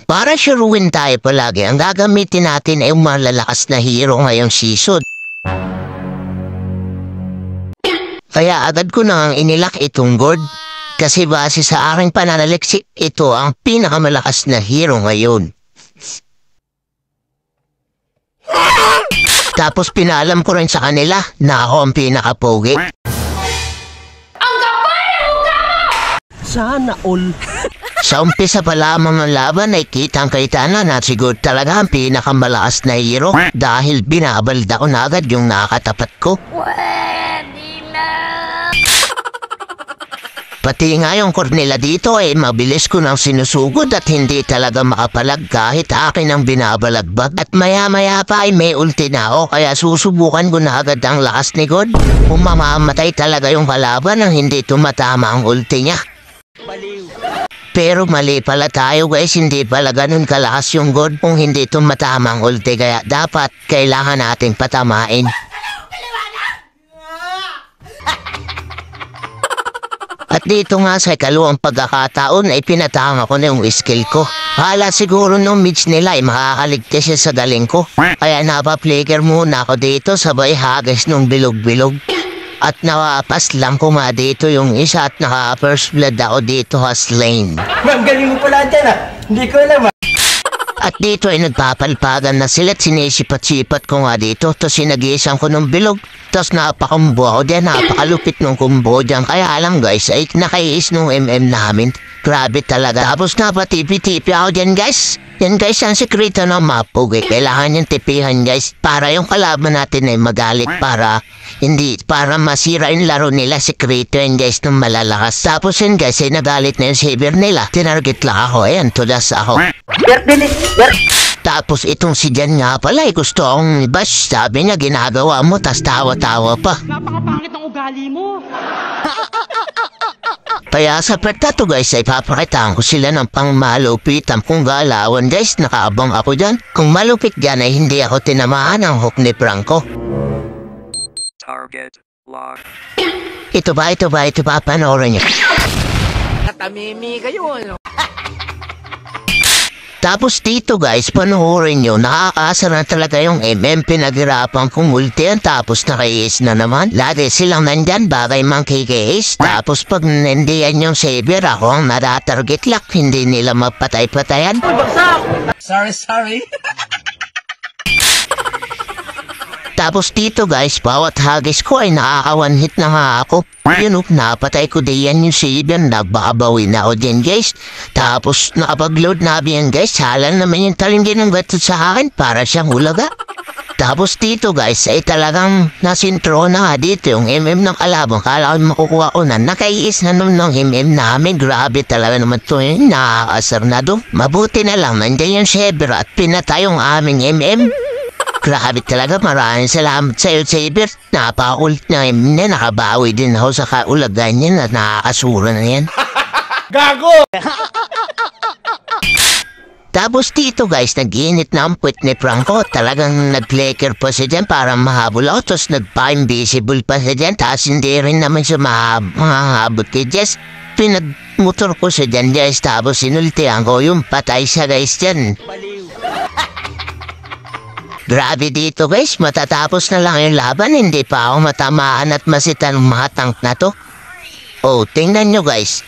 Para suruin tayo palagi, ang gagamitin natin ay malalakas na hero ngayong season. Kaya agad ko nang inilak itong gold. Kasi base sa aking pananaliksik, ito ang pinakamalakas na hero ngayon. Tapos pinalam ko rin sa kanila na ako ang pinakapogi. Ang kapal na mukha mo! Sana all. Sa umpisa pa lamang ng laban ay kitang-kita na siguro talaga ang pinakamalakas na hero dahil binabalda ko na agad yung nakatapat ko. Pwede na! Pati nga yung Cornelia dito ay mabilis ko nang sinusugod at hindi talaga makapalag kahit akin ang binabalagbag. At maya-maya pa ay may ulti na ako kaya susubukan ko na agad ang lakas ni God. Kung mamamatay talaga yung kalaban nang hindi tumatama ang ulti niya. Pero mali pala tayo guys, hindi pala ganun kalakas yung God kung hindi tumatama ang ulti kaya dapat kailangan nating patamain. At dito nga sa ikalawang pagkakataon ay pinatama ko na yung skill ko. Hala siguro nung mitch nila ay makakaligtas siya sa galing ko. Kaya napapflicker muna ako dito sabay hagis nung bilog-bilog. At nakapas lang ko nga dito yung isa at naka-first blood ako dito as lane. Ma'am, galing mo pala dyan ah. Hindi ko alam ah. At dito ay nagpapalpagan na sila at sinisipat-sipat ko nga dito. Tapos sinagisan ko ng bilog. Tapos napakumbo ako dyan, napakalupit ng kumbo dyan. Kaya alam guys, ay nakaiis nung namin. Grabe talaga. Tapos napatipi-tipi ako dyan guys. Yan guys, ang sekreto ng mapog eh. Kailangan yung tipihan guys. Para yung kalaban natin ay magalit. Para masira yung laro nila. Sekreto yan guys ng malalakas. Tapos yan guys, ay nagalit na yung saber nila. Tinarget lang ako. Ayan, tudas ako. Tapos itong si Jan nga pala ay gusto akong bash. Sabi niya ginagawa mo tas tawa-tawa pa. Napakapangit ang ugali mo. Kaya sa pagtato guys ay papakitaan ko sila ng pangmalupitan kung galawan guys. Nakaabang ako dyan. Kung malupit dyan ay hindi ako tinamaan ng hook ni Franco. Target lock. Ito ba panoorin niyo. Katamimi kayo ano. Tapos dito guys, panoorin nyo, nakakasa na talaga yung pinaghirapan kong ultian tapos nakaiis na naman. Lagi silang nandyan bagay mang kikiis. Tapos pag nandiyan yung savior ako ang nadatarget lock, hindi nila mapatay-patayan. Sorry. Tapos dito guys, bawat hagis ko ay nakaka-one hit na nga ako. Yun napatay ko diyan yung savior, nagbakabawi na ako din guys. Tapos nakapag-load na yan guys, halan naman yung talingin ng gatot sa akin para siyang ulaga. Tapos dito guys, ay talagang nasintro na nga dito yung ng kalabang. Kala ko makukuha ko na, nakaiis na naman ng namin. Grabe talaga naman to yun, nakakasar na doon. Mabuti na lang, nandiyan yung savior at pinatay yung aming Grabe talaga, maraming salamat sa iyo, Saber. Napaka-ult na nakabawi din ako sa kaulagan niya na nakakasura na yan. Gago! Tapos dito guys, nag-iinit na ang puwit ni Franco. Talagang nag-flicker pa siya dyan para mahabol ako. Tapos nagpa-invisible pa siya dyan. Tapos hindi rin naman siya mahabot kay Jess. Pinagmotor ko siya dyan guys. Tapos sinultihan ko yung patay siya guys dyan. Grabe dito guys, matatapos na lang yung laban, hindi pa ako matamaan at masitan ng mga tank na to. Oh, tingnan nyo guys,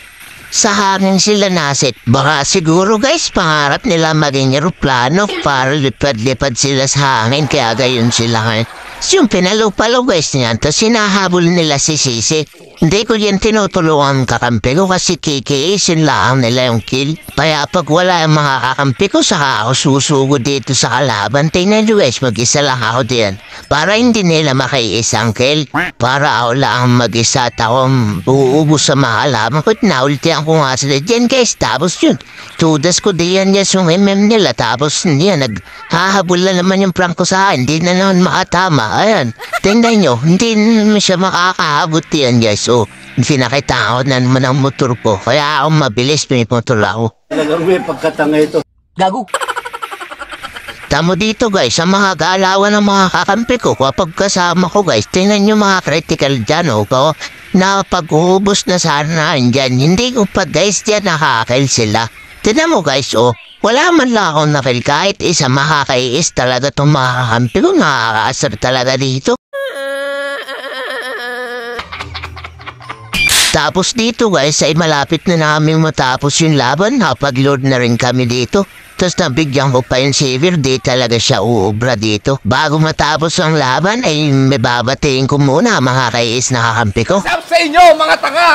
sa hangin sila nasit. Baka siguro guys, pangarap nila maging aeroplano para lipad-lipad sila sa hangin, kaya gayon sila ngayon. Yung pinalo-palo guys niyan, tapos sinahabol nila si Sisi. Hindi ko yan tinutulungan kakampi ko kasi kikiisin lang nila yung kill. Kaya pag wala yung mga kakampi ko, saka ako susugod dito sa kalaban. Tingnan nyo guys, mag-isa lang ako diyan. Para hindi nila makaiisang kill. Para ako lang mag-isa at ako uubos sa mga kalaban ko. Naultihan ko nga sila dyan guys. Tapos yun, tudas ko diyan yes, yung nila. Tapos yan, naghahabol na naman yung Franco sa akin. Hindi na naman makatama. Ayan, tingnan nyo, hindi naman siya makakahabot yan guys. So, pinakita ako na naman ang motor ko. Kaya ako mabilis, pinimotor ako. Talagang may pagkatanga ito. Gago! Tamo dito guys, sa mga galawan ng mga kakampi ko, kapag kasama ko guys, tingnan nyo mga critical dyan o ko, na pag-uubos na sana dyan, hindi ko pa guys dyan nakakail sila. Tingnan mo guys, oh, Wala man lang akong na-feel kahit isa, makakaiis talaga itong makakampi ko. Nakakaasar talaga dito. Tapos dito guys ay malapit na namin matapos yung laban. Nakapag-load na rin kami dito. Tapos nabigyan ko pa yung Xavier, di talaga siya uubra dito. Bago matapos ang laban ay may babatiin ko muna mga kaiis na kakampi ko. Sa inyo, mga tanga!